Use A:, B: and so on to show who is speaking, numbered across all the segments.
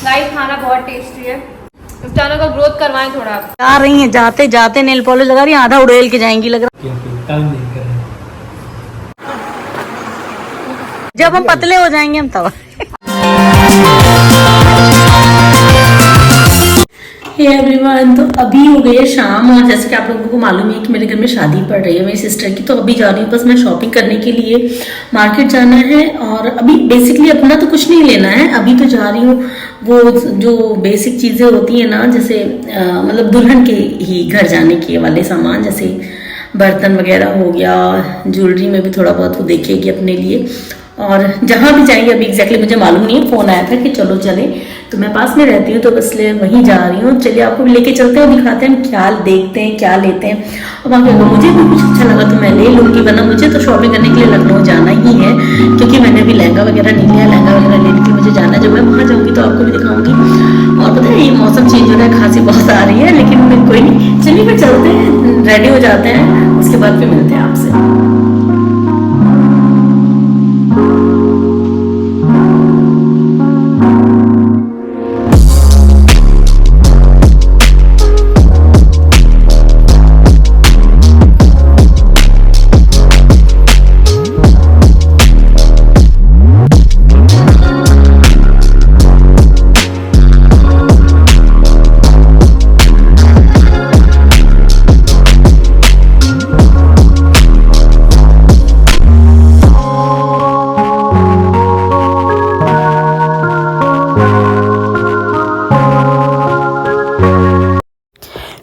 A: Guys खाना बहुत tasty है। इस चैनल का ग्रोथ करवाएं थोड़ा।
B: आ रही हैं, जाते जाते नेल पॉलिश लगा रही हैं, आधा उड़ेल के जाएंगी लग रहा।
C: काम नहीं कर रहे।
B: जब हम पतले हो जाएंगे हम तब। हे एवरीवन, तो अभी हो गई है शाम और जैसे कि आप लोगों को मालूम है कि मेरे घर में शादी पड़ रही है मेरी सिस्टर की, तो अभी जा रही हूँ बस मैं शॉपिंग करने के लिए। मार्केट जाना है और अभी बेसिकली अपना तो कुछ नहीं लेना है, अभी तो जा रही हूँ वो जो बेसिक चीज़ें होती है ना, जैसे मतलब दुल्हन के ही घर जाने के वाले सामान, जैसे बर्तन वगैरह हो गया, ज्वेलरी में भी थोड़ा बहुत वो देखेगी अपने लिए। और जहाँ भी जाएंगे अभी एग्जैक्टली मुझे मालूम नहीं है, फ़ोन आया था कि चलो चले, तो मैं पास में रहती हूँ तो इसलिए वहीं जा रही हूँ। चलिए आपको भी लेके चलते हैं, दिखाते हैं क्या देखते हैं क्या लेते हैं। अब वहाँ अगर मुझे भी कुछ अच्छा लगा तो मैं ले लूँगी, वरना मुझे तो शॉपिंग करने के लिए लखनऊ जाना ही है, क्योंकि मैंने अभी लहंगा वगैरह नहीं लिया, लहंगा वगैरह लेने के लिए मुझे जाना है। जब मैं वहाँ जाऊँगी तो आपको भी दिखाऊँगी। और पता है ये मौसम चेंज हो रहा है, खांसी बहुत आ रही है, लेकिन कोई नहीं, चलिए फिर चलते हैं, रेडी हो जाते हैं, उसके बाद फिर मिलते हैं आपसे।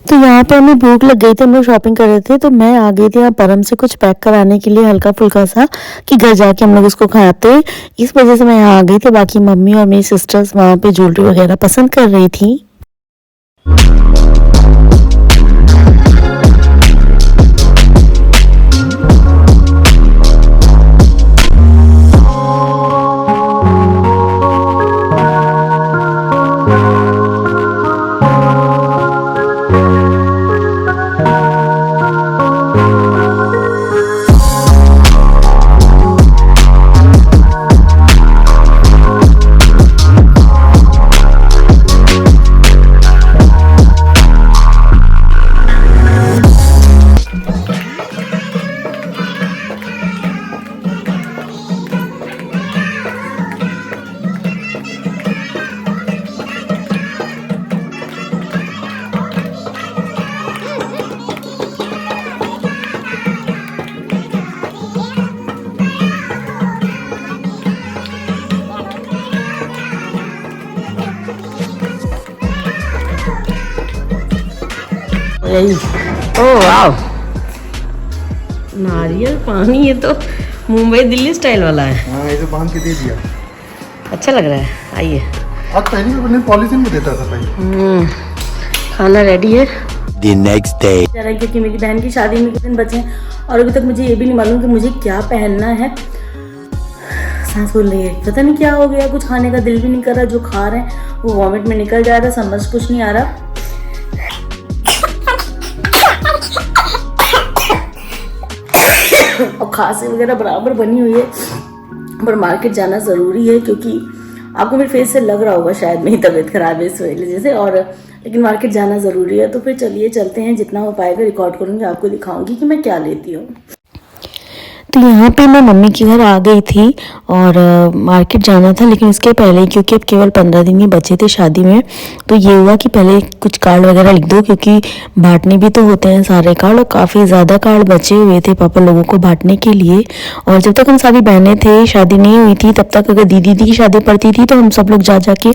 B: तो यहाँ पे हमें भूख लग गई थी, हम लोग शॉपिंग कर रहे थे, तो मैं आ गई थी यहाँ परम से कुछ पैक कराने के लिए हल्का फुल्का सा, कि घर जाके हम लोग इसको खाते। इस वजह से मैं यहाँ आ गई थी। बाकी मम्मी और मेरी सिस्टर्स वहाँ पे ज्वेलरी वगैरह पसंद कर रही थी। ओह वाह, नारियल पानी, ये तो मुंबई दिल्ली स्टाइल वाला है।
D: हाँ, ऐसे बांध के दे दिया,
B: अच्छा लग रहा है। आइए,
D: आज पहले मैंने पॉलिथीन में देता था भाई।
B: खाना रेडी है।
E: The next day.
B: क्योंकि मेरी बहन की शादी में कितने दिन बचे हैं और अभी तक मुझे ये भी नहीं मालूम कि मुझे क्या पहनना है। सांस फूल रही है, पता नहीं क्या हो गया, कुछ खाने का दिल भी नहीं कर रहा, जो खा रहे हैं वो वॉमिट में निकल जा रहा है, समझ कुछ नहीं आ रहा। और खांसी वगैरह बराबर बनी हुई है, पर मार्केट जाना ज़रूरी है, क्योंकि आपको मेरे फेस से लग रहा होगा शायद मेरी तबीयत खराब है इस वजह से, और लेकिन मार्केट जाना ज़रूरी है। तो फिर चलिए चलते हैं, जितना हो पाएगा रिकॉर्ड करूँगी, आपको दिखाऊंगी कि मैं क्या लेती हूँ। तो यहाँ पे मैं मम्मी के घर आ गई थी और मार्केट जाना था, लेकिन उसके पहले क्योंकि अब केवल 15 दिन ही बचे थे शादी में, तो ये हुआ कि पहले कुछ कार्ड वगैरह लिख दो, क्योंकि बांटने भी तो होते हैं सारे कार्ड, और काफ़ी ज़्यादा कार्ड बचे हुए थे पापा लोगों को बांटने के लिए। और जब तक हम सारी बहनें थे, शादी नहीं हुई थी, तब तक अगर दीदी की शादी पड़ती थी तो हम सब लोग जा के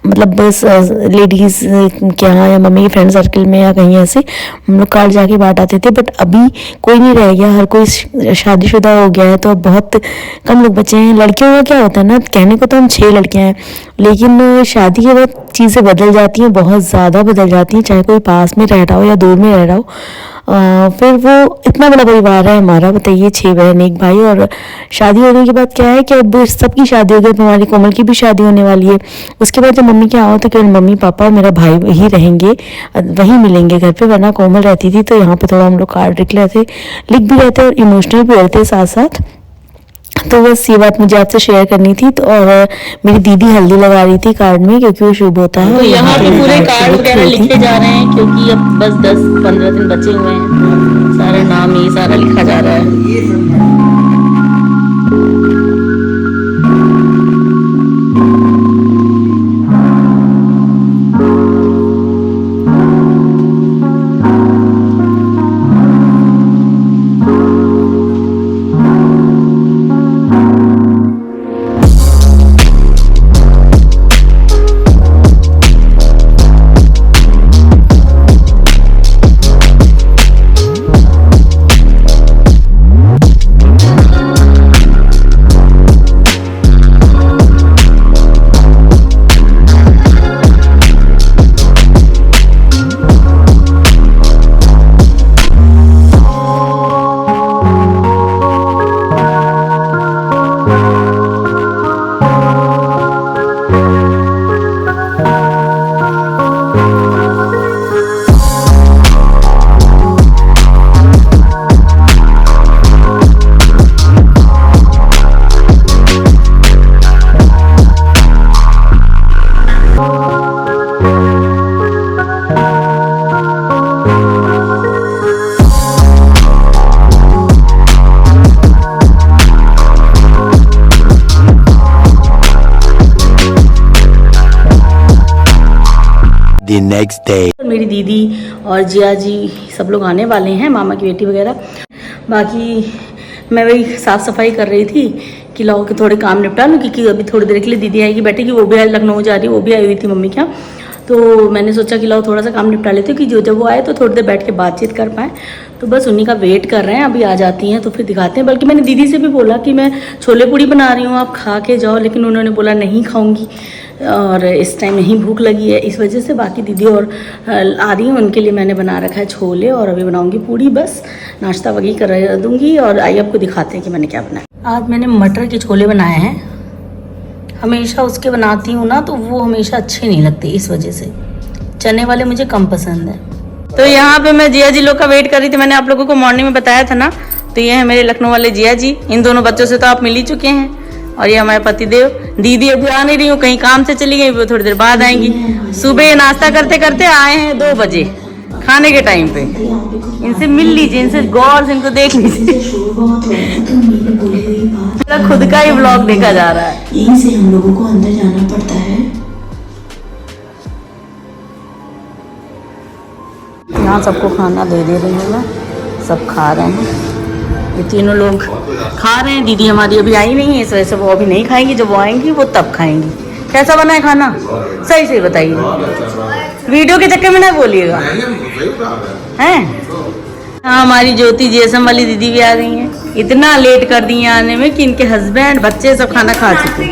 B: मतलब बस लेडीज़ के यहाँ या मम्मी के फ्रेंड सर्कल में या कहीं ऐसे हम लोग कार्ड जाके बांट आते थे। बट अभी कोई नहीं रह गया, हर कोई शादीशुदा हो गया है, तो अब बहुत कम लोग बचे हैं। लड़कियों का क्या होता है ना, कहने को तो हम 6 लड़कियां हैं, लेकिन शादी के बाद चीज़ें बदल जाती हैं, बहुत ज़्यादा बदल जाती हैं, चाहे कोई पास में रह रहा हो या दूर में रह रहा हो। फिर वो इतना बड़ा परिवार है हमारा, बताइए 6 बहन 1 भाई, और शादी होने के बाद क्या है कि अब सबकी शादी हो गई, हमारी कोमल की भी शादी होने वाली है। उसके बाद जब मम्मी के आओ तो केवल मम्मी पापा और मेरा भाई ही रहेंगे, वहीं मिलेंगे घर पे, वरना कोमल रहती थी तो यहाँ पे थोड़ा हम लोग कार्ड लिख भी लेते और इमोशनल भी होते साथ साथ। तो बस ये बात मुझे आपसे शेयर करनी थी। तो और मेरी दीदी हल्दी लगा रही थी कार्ड में, क्योंकि वो शुभ होता है।
C: तो यहाँ पे पूरे कार्ड वगैरह लिखे जा रहे हैं, क्योंकि अब बस 10-15 दिन बचे हुए हैं। सारा नाम ये सारा लिखा जा रहा है।
E: The next day.
B: मेरी दीदी और जिया जी सब लोग आने वाले हैं, मामा की बेटी वगैरह। बाकी मैं वही साफ़ सफाई कर रही थी कि लाओ के थोड़े काम निपटा लूँ, क्योंकि अभी थोड़ी देर के लिए दीदी आएगी बैठेगी। वो भी आज लखनऊ जा रही है, वो भी आई हुई थी मम्मी के यहाँ। तो मैंने सोचा कि लाओ थोड़ा सा काम निपटा लेती हूँ कि जब वो आए तो थोड़ी देर बैठ के बातचीत कर पाएँ। तो बस उन्हीं का वेट कर रहे हैं, अभी आ जाती हैं तो फिर दिखाते हैं। बल्कि मैंने दीदी से भी बोला कि मैं छोले पूड़ी बना रही हूँ, आप खा के जाओ, लेकिन उन्होंने बोला नहीं खाऊंगी और इस टाइम नहीं भूख लगी है, इस वजह से। बाकी दीदी और आ रही हैं, उनके लिए मैंने बना रखा है छोले और अभी बनाऊंगी पूड़ी। बस नाश्ता वगैरह कर दूंगी और आइए आपको दिखाते हैं कि मैंने क्या बनाया। आज मैंने मटर के छोले बनाए हैं। हमेशा उसके बनाती हूँ ना तो वो हमेशा अच्छे नहीं लगते, इस वजह से चने वाले मुझे कम पसंद है। तो यहाँ पे मैं जिया जी लोग का वेट कर रही थी। मैंने आप लोगों को मॉर्निंग में बताया था ना। तो ये है मेरे लखनऊ वाले जिया जी। इन दोनों बच्चों से तो आप मिल ही चुके हैं। और ये हमारे पतिदेव। दीदी अभी आ नहीं रही हूँ, कहीं काम से चली गई, वो थोड़ी देर बाद आएंगी। सुबह नाश्ता करते करते आए हैं 2 बजे खाने के टाइम पे। इनसे मिल लीजिए, इनसे गौर से इनको देख लीजिए। खुद का ही व्लॉग देखा जा रहा है।
F: यहीं से हम लोगों को अंदर जाना पड़ता है।
B: यहाँ सबको खाना दे रही हूँ मैं, सब खा रहे हैं। ये तीनों लोग खा रहे हैं। दीदी हमारी अभी आई नहीं है, इस वजह से वो अभी नहीं खाएंगी। जब वो आएंगी वो तब खाएंगी। कैसा बना है खाना, सही सही बताइए, वीडियो के चक्कर में ना बोलिएगा हैं। हाँ, हमारी ज्योति जीएसएम वाली दीदी भी आ गई हैं। इतना लेट कर दिए आने में कि इनके हस्बैंड बच्चे सब खाना खा चुके।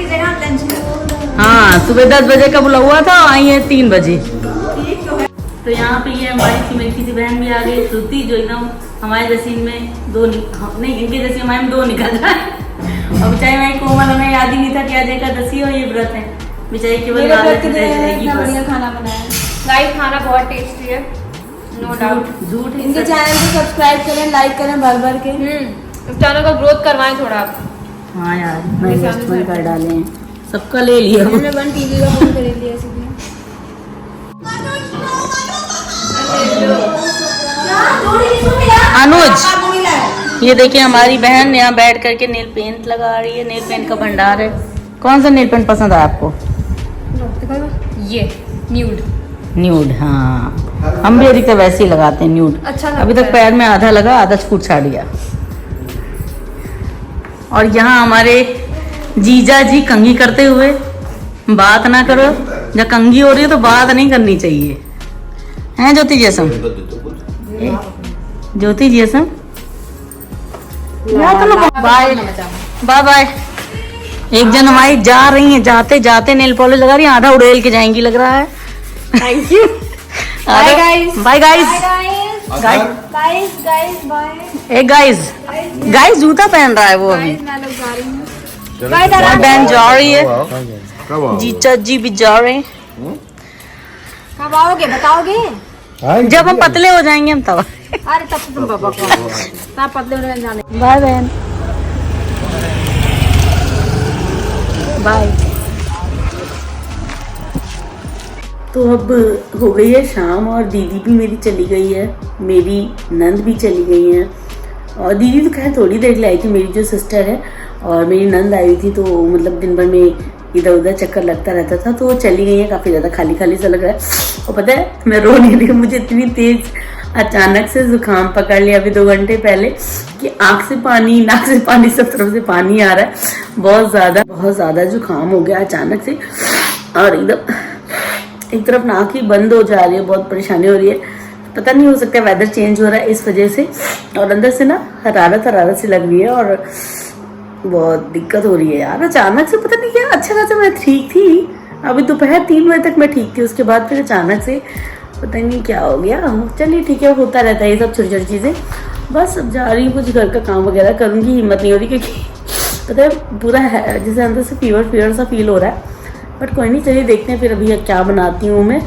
B: हाँ, सुबह 10 बजे का बुला हुआ था, आई है 3 बजे। तो यहाँ पे ये हमारी मेरी सी बहन भी आ गई, श्रुति, जो एकदम हमारे जैसी में नहीं, इनके जैसी हमारे में 2 निकल जाए। और बेचारी हमारी कोमल, हमें याद ही नहीं था कि आज एकादशी और ये व्रत है। बेचारी केवल
A: खाना बनाया। गाइस खाना बहुत टेस्टी है, नो डाउट।
B: झूठ
A: इनके चैनल को सब्सक्राइब करें, लाइक करें भर भर के। इस चैनल का ग्रोथ करवाएं थोड़ा आप।
B: हाँ यार, मैं इन्वेस्टमेंट कर डाले हैं, सबका ले लिया।
A: हमने 1 टीवी का फोन खरीद लिया सीधे।
B: अनुज, ये देखिए हमारी बहन यहाँ बैठ करके नेल पेंट लगा रही है। नेल पेंट का भंडार है। कौन सा नेल पेंट पसंद है आपको?
A: ये न्यूड।
B: न्यूड, हाँ, हम भी अधिकतर वैसे ही लगाते हैं न्यूड।
A: अच्छा,
B: अभी तक पैर में आधा लगा, आधा छूट छाट गया। और यहाँ हमारे जीजा जी कंघी करते हुए, बात ना करो, जब कंघी हो रही है तो बात नहीं करनी चाहिए, हैं ज्योति जैसम? ज्योति जैसम, बाय बाय बाय। एक जन हमारी जा रही है, जाते जाते नेल पॉलिश लगा रही है, आधा उड़ेल के जाएंगी लग रहा है।
A: Thank you. Bye guys.
B: Bye guys.
A: Guys bye.
B: एक गाइस जूता पहन रहा है वो अभी।
A: मैं लोग जा रही हूं।
B: और बहन जा रही है, जीजा जी भी जा रहे हैं।
A: कब आओगे बताओगे?
B: जब हम पतले हो जाएंगे हम तब।
A: अरे तब तुम पापा को पतले होने जाने।
B: बाय बहन।
C: बाय।
B: तो अब हो गई है शाम और दीदी भी मेरी चली गई है, मेरी नंद भी चली गई है। और दीदी तो खैर थोड़ी देर के लिए आई थी, मेरी जो सिस्टर है, और मेरी नंद आई थी, तो मतलब दिन भर में इधर उधर चक्कर लगता रहता था, तो वो चली गई है। काफ़ी ज़्यादा खाली खाली सा लग रहा है। और पता है मैं रो नहीं रही, मुझे इतनी तेज़ अचानक से जुकाम पकड़ लिया अभी 2 घंटे पहले कि आँख से पानी, नाक से पानी, सब तरफ से पानी आ रहा है। बहुत ज़्यादा जुकाम हो गया अचानक से, और एकदम एक तरफ नाक ही बंद हो जा रही है, बहुत परेशानी हो रही है। पता नहीं, हो सकता है वेदर चेंज हो रहा है इस वजह से, और अंदर से ना हरारत सी लग रही है और बहुत दिक्कत हो रही है यार। अचानक से पता नहीं क्या, अच्छा खासा मैं ठीक थी, अभी दोपहर 3 बजे तक मैं ठीक थी, उसके बाद फिर अचानक से पता नहीं क्या हो गया। चलिए ठीक है, होता रहता है ये सब छोटी छोटी चीज़ें। बस अब जा रही हूँ, कुछ घर का काम वगैरह करूँगी, हिम्मत नहीं हो रही क्योंकि पता है पूरा है जैसे अंदर से फीवर सा फील हो रहा है। बट कोई नहीं, चलिए देखते हैं फिर अभी क्या बनाती हूँ मैं।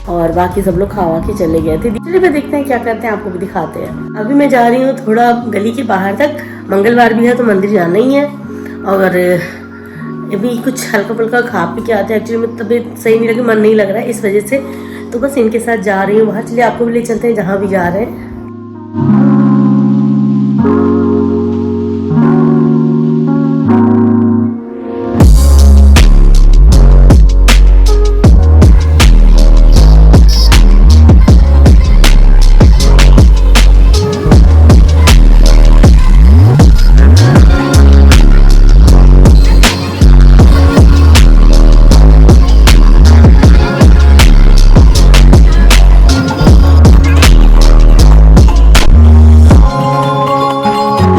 B: और बाकी सब लोग खावा के चले गए थे, चलिए फिर देखते हैं क्या करते हैं, आपको भी दिखाते हैं। अभी मैं जा रही हूँ थोड़ा गली के बाहर तक, मंगलवार भी है तो मंदिर जाना ही है, और अभी कुछ हल्का फुल्का खा पी के आते हैं। एक्चुअली मेरी तबीयत सही नहीं लगी, मन नहीं लग रहा है इस वजह से, तो बस इनके साथ जा रही हूँ वहाँ। चलिए आपको भी ले चलते हैं जहाँ भी जा रहे हैं।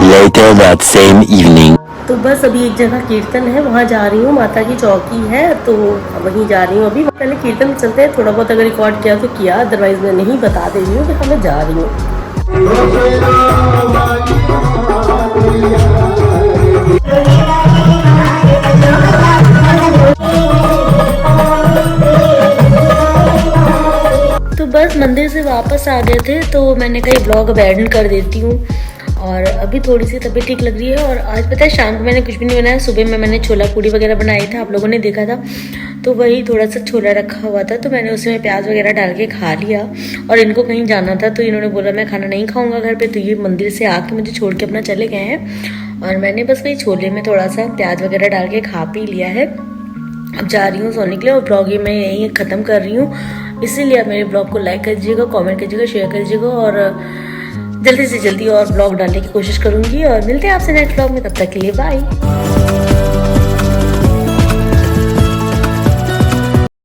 E: Later that same evening.
B: तो बस अभी एक जगह कीर्तन है, वहाँ जा रही हूँ, माता की चौकी है तो वहीं जा रही हूँ। अभी पहले कीर्तन चलते हैं, थोड़ा बहुत अगर रिकॉर्ड किया तो किया, अदरवाइज मैं नहीं बता दे रही हूँ कि हाँ मैं जा रही हूँ। तो बस मंदिर से वापस आ गए थे, तो मैंने कहीं ब्लॉग अब एंड कर देती हूँ। और अभी थोड़ी सी तबीयत ठीक लग रही है। और आज पता है शाम को मैंने कुछ भी नहीं बनाया, सुबह में मैंने छोला पूड़ी वगैरह बनाई था, आप लोगों ने देखा था, तो वही थोड़ा सा छोला रखा हुआ था, तो मैंने उसमें प्याज वगैरह डाल के खा लिया। और इनको कहीं जाना था तो इन्होंने बोला मैं खाना नहीं खाऊंगा घर पे, तो ये मंदिर से आके मुझे छोड़ के अपना चले गए हैं। और मैंने बस वही छोले में थोड़ा सा प्याज वगैरह डाल के खा पी लिया है। अब जा रही हूँ सोने के लिए, और ब्लॉग ये मैं यहीं ख़त्म कर रही हूँ। इसीलिए आप मेरे ब्लॉग को लाइक कीजिएगा, कमेंट कीजिएगा, शेयर कीजिएगा, और जल्दी से जल्दी और ब्लॉग डालने की कोशिश करूँगी। और मिलते हैं आपसे नेक्स्ट ब्लॉग में, तब तक के लिए बाय।